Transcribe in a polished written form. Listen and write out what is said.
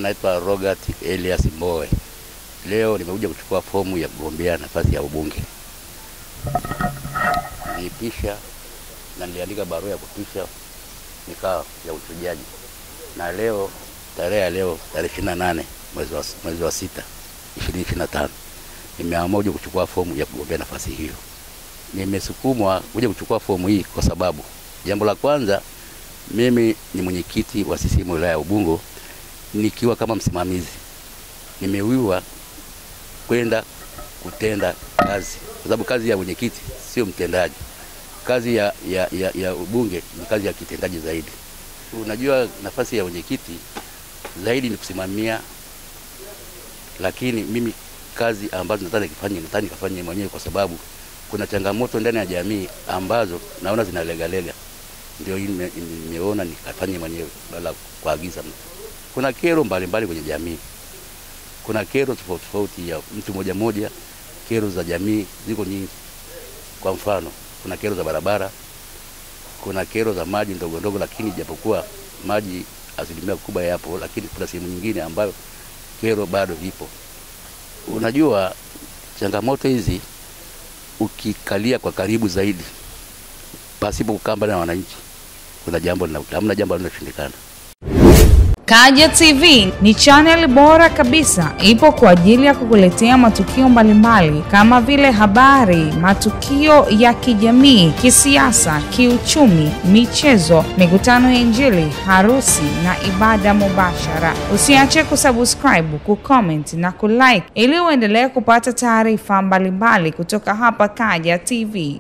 naitwa Robert Elias Mbowe. Leo nimekuja kuchukua fomu ya kugombea nafasi ya ubunge. Nilipisha na niliandika barua ya kupisha nikao ya uchujaji. Na leo tarehe 28 mwezi wa 6 2025 nimeamua kuchukua fomu ya kugombea nafasi hiyo. Nimesukumwa kuja kuchukua fomu hii kwa sababu jambo la kwanza, mimi ni mwenyekiti wa CCM wilaya ya Ubungo nikiwa kama msimamizi. Nimewiwa kwenda kutenda kazi, kwa sababu kazi ya mwenyekiti sio mtendaji. Kazi ya ubunge ni kazi ya kitendaji zaidi. Unajua nafasi ya mwenyekiti zaidi ni kusimamia, lakini mimi kazi ambazo nataka nifanye mwenyewe, kwa sababu kuna changamoto ndani ya jamii ambazo naona zinalegalega. Ndio nimeona nikafanye mwenyewe bila kuagiza mtu. Kuna kero mbalimbali kwenye jamii. Kuna kero tofauti ya mtu moja. Kero za jamii ziko nyingi. Kwa mfano, kuna kero za barabara, kuna kero za maji ndogo, lakini japokuwa maji asilimia kubwa yapo, lakini kuna sehemu nyingine ambayo kero bado ipo. Unajua changamoto hizi ukikalia kwa karibu zaidi pasipo kukamba na wananchi, hamna jambo linaloshindikana. Kaja TV ni channel bora kabisa, ipo kwa ajili ya kukuletea matukio mbalimbali kama vile habari, matukio ya kijamii, kisiasa, kiuchumi, michezo, mikutano ya Injili, harusi na ibada mubashara. Usiache kusubscribe, kucomment na kulike ili uendelee kupata taarifa mbalimbali kutoka hapa Kaja TV.